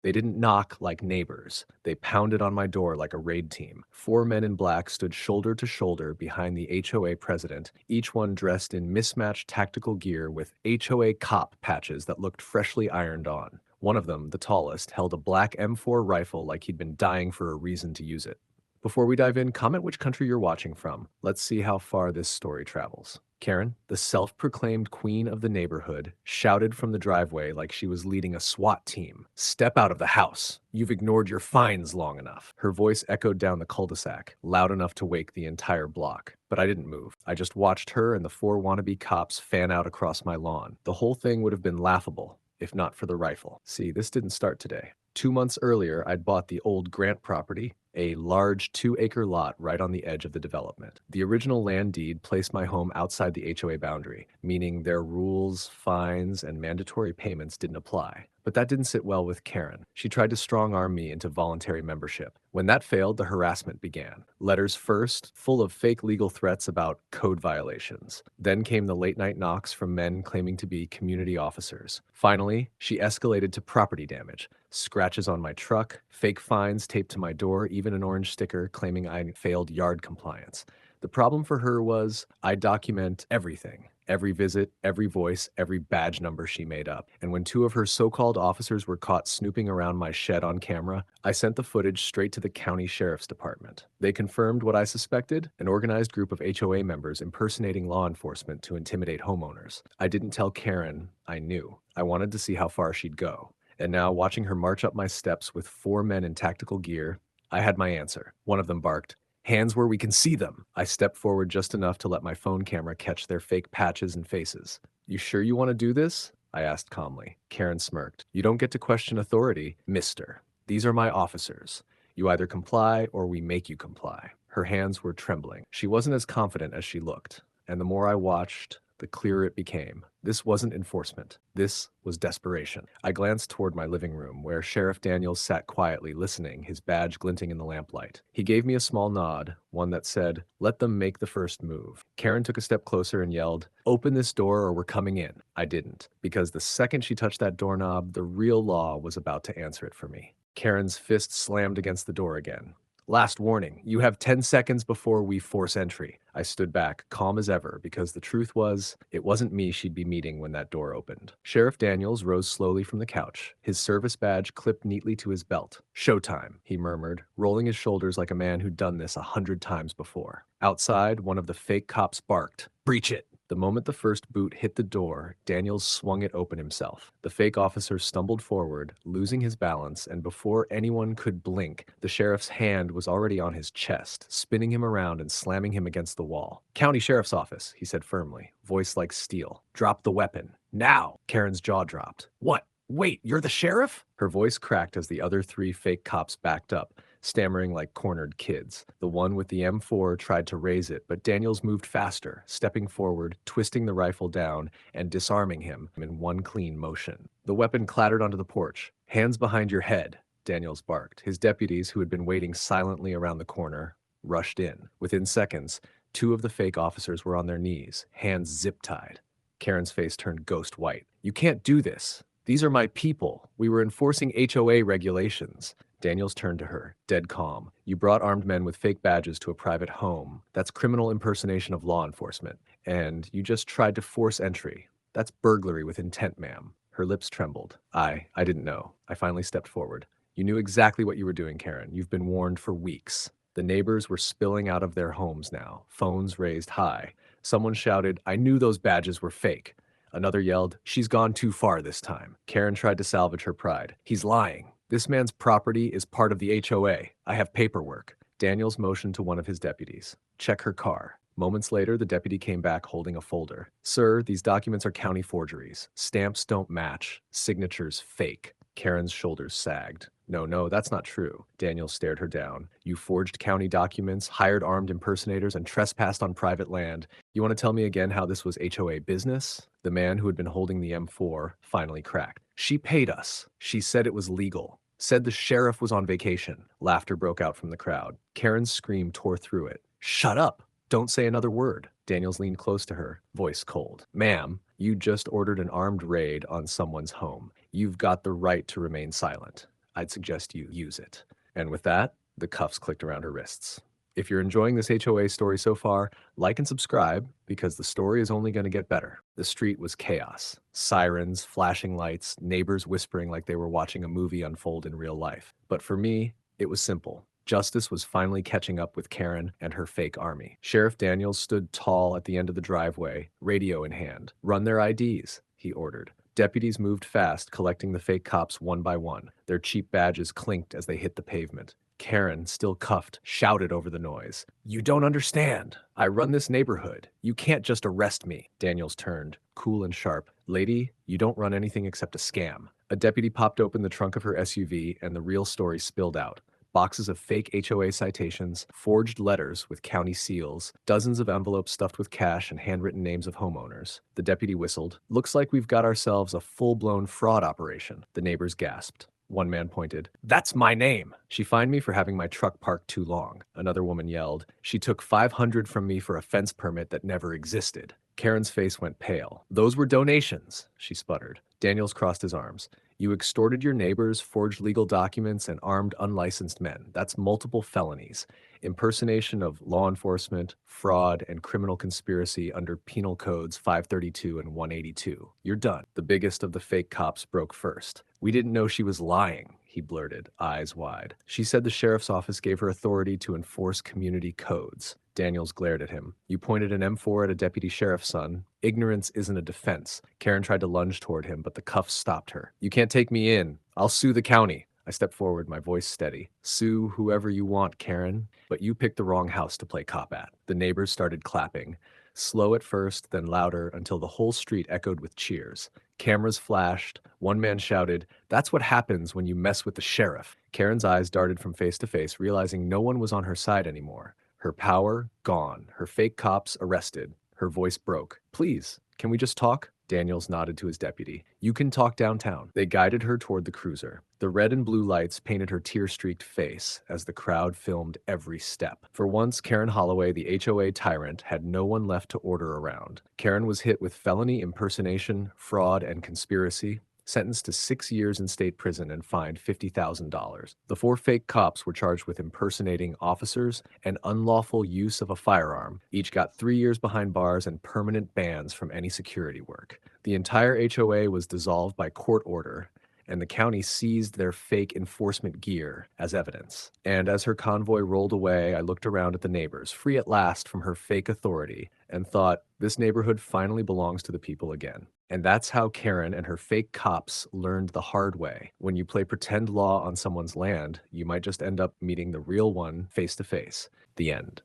They didn't knock like neighbors. They pounded on my door like a raid team. Four men in black stood shoulder to shoulder behind the HOA president, each one dressed in mismatched tactical gear with HOA cop patches that looked freshly ironed on. One of them, the tallest, held a black M4 rifle like he'd been dying for a reason to use it. Before we dive in, comment which country you're watching from. Let's see how far this story travels. Karen, the self-proclaimed queen of the neighborhood, shouted from the driveway like she was leading a SWAT team. "Step out of the house. You've ignored your fines long enough." Her voice echoed down the cul-de-sac, loud enough to wake the entire block. But I didn't move. I just watched her and the four wannabe cops fan out across my lawn. The whole thing would have been laughable if not for the rifle. See, this didn't start today. 2 months earlier, I'd bought the old Grant property, a large 2-acre lot right on the edge of the development. The original land deed placed my home outside the HOA boundary, meaning their rules, fines, and mandatory payments didn't apply. But that didn't sit well with Karen. She tried to strong-arm me into voluntary membership. When that failed, the harassment began. Letters first, full of fake legal threats about code violations. Then came the late-night knocks from men claiming to be community officers. Finally, she escalated to property damage. Scratches on my truck, fake fines taped to my door, even an orange sticker claiming I failed yard compliance. The problem for her was I document everything. Every visit, every voice, every badge number she made up. And when two of her so-called officers were caught snooping around my shed on camera, I sent the footage straight to the county sheriff's department. They confirmed what I suspected, an organized group of HOA members impersonating law enforcement to intimidate homeowners. I didn't tell Karen I knew. I wanted to see how far she'd go. And now, watching her march up my steps with four men in tactical gear, I had my answer. One of them barked, "Hands where we can see them." I stepped forward just enough to let my phone camera catch their fake patches and faces. "You sure you want to do this?" I asked calmly. Karen smirked. "You don't get to question authority, mister. These are my officers. You either comply or we make you comply." Her hands were trembling. She wasn't as confident as she looked. And the more I watched, the clearer it became. This wasn't enforcement. This was desperation. I glanced toward my living room, where Sheriff Daniels sat quietly listening, his badge glinting in the lamplight. He gave me a small nod, one that said, "Let them make the first move." Karen took a step closer and yelled, "Open this door or we're coming in." I didn't, because the second she touched that doorknob, the real law was about to answer it for me. Karen's fist slammed against the door again. "Last warning, you have 10 seconds before we force entry." I stood back, calm as ever, because the truth was, it wasn't me she'd be meeting when that door opened. Sheriff Daniels rose slowly from the couch, his service badge clipped neatly to his belt. "Showtime," he murmured, rolling his shoulders like a man who'd done this 100 times before. Outside, one of the fake cops barked, "Breach it!" The moment the first boot hit the door, Daniels swung it open himself. The fake officer stumbled forward, losing his balance, and before anyone could blink, the sheriff's hand was already on his chest, spinning him around and slamming him against the wall. "County Sheriff's Office," he said firmly, voice like steel. "Drop the weapon. Now!" Karen's jaw dropped. "What? Wait, you're the sheriff?" Her voice cracked as the other three fake cops backed up, stammering like cornered kids. The one with the M4 tried to raise it, but Daniels moved faster, stepping forward, twisting the rifle down, and disarming him in one clean motion. The weapon clattered onto the porch. "Hands behind your head," Daniels barked. His deputies, who had been waiting silently around the corner, rushed in. Within seconds, two of the fake officers were on their knees, hands zip-tied. Karen's face turned ghost white. "You can't do this. These are my people. We were enforcing HOA regulations." Daniels turned to her, dead calm. "You brought armed men with fake badges to a private home. That's criminal impersonation of law enforcement. And you just tried to force entry. That's burglary with intent, ma'am." Her lips trembled. I didn't know." I finally stepped forward. "You knew exactly what you were doing, Karen. You've been warned for weeks." The neighbors were spilling out of their homes now, phones raised high. Someone shouted, "I knew those badges were fake." Another yelled, "She's gone too far this time." Karen tried to salvage her pride. "He's lying. This man's property is part of the HOA. I have paperwork." Daniels motioned to one of his deputies. "Check her car." Moments later, the deputy came back holding a folder. "Sir, these documents are county forgeries. Stamps don't match. Signatures fake." Karen's shoulders sagged. No, that's not true." Daniels stared her down. "You forged county documents, hired armed impersonators, and trespassed on private land. You want to tell me again how this was HOA business?" The man who had been holding the M4 finally cracked. "She paid us. She said it was legal. Said the sheriff was on vacation." Laughter broke out from the crowd. Karen's scream tore through it. "Shut up. Don't say another word." Daniels leaned close to her, voice cold. "Ma'am, you just ordered an armed raid on someone's home. You've got the right to remain silent." I'd suggest you use it. And with that, the cuffs clicked around her wrists. If you're enjoying this HOA story so far, like and subscribe because the story is only going to get better. The street was chaos. Sirens, flashing lights, neighbors whispering like they were watching a movie unfold in real life. But for me, it was simple. Justice was finally catching up with Karen and her fake army. Sheriff Daniels stood tall at the end of the driveway, radio in hand. "Run their IDs," he ordered. Deputies moved fast, collecting the fake cops one by one. Their cheap badges clinked as they hit the pavement. Karen, still cuffed, shouted over the noise. "You don't understand. I run this neighborhood. You can't just arrest me." Daniels turned, cool and sharp. "Lady, you don't run anything except a scam." A deputy popped open the trunk of her SUV and the real story spilled out. Boxes of fake HOA citations, forged letters with county seals, dozens of envelopes stuffed with cash and handwritten names of homeowners. The deputy whistled. "Looks like we've got ourselves a full-blown fraud operation." The neighbors gasped. One man pointed. "That's my name." "She fined me for having my truck parked too long." Another woman yelled. "She took $500 from me for a fence permit that never existed." Karen's face went pale. "Those were donations," she sputtered. Daniels crossed his arms. "You extorted your neighbors, forged legal documents, and armed unlicensed men. That's multiple felonies. Impersonation of law enforcement, fraud, and criminal conspiracy under Penal Codes 532 and 182. You're done." The biggest of the fake cops broke first. "We didn't know she was lying," he blurted, eyes wide. "She said the sheriff's office gave her authority to enforce community codes." Daniels glared at him. "You pointed an M4 at a deputy sheriff's son. Ignorance isn't a defense." Karen tried to lunge toward him, but the cuffs stopped her. "You can't take me in. I'll sue the county." I stepped forward, my voice steady. "Sue whoever you want, Karen. But you picked the wrong house to play cop at." The neighbors started clapping. Slow at first, then louder, until the whole street echoed with cheers. Cameras flashed. One man shouted, "That's what happens when you mess with the sheriff." Karen's eyes darted from face to face, realizing no one was on her side anymore. Her power, gone. Her fake cops, arrested. Her voice broke. "Please, can we just talk?" Daniels nodded to his deputy. "You can talk downtown." They guided her toward the cruiser. The red and blue lights painted her tear-streaked face as the crowd filmed every step. For once, Karen Holloway, the HOA tyrant, had no one left to order around. Karen was hit with felony impersonation, fraud, and conspiracy, sentenced to 6 years in state prison and fined $50,000. The 4 fake cops were charged with impersonating officers and unlawful use of a firearm. Each got 3 years behind bars and permanent bans from any security work. The entire HOA was dissolved by court order, and the county seized their fake enforcement gear as evidence. And as her convoy rolled away, I looked around at the neighbors, free at last from her fake authority, and thought, this neighborhood finally belongs to the people again. And that's how Karen and her fake cops learned the hard way. When you play pretend law on someone's land, you might just end up meeting the real one face to face. The end.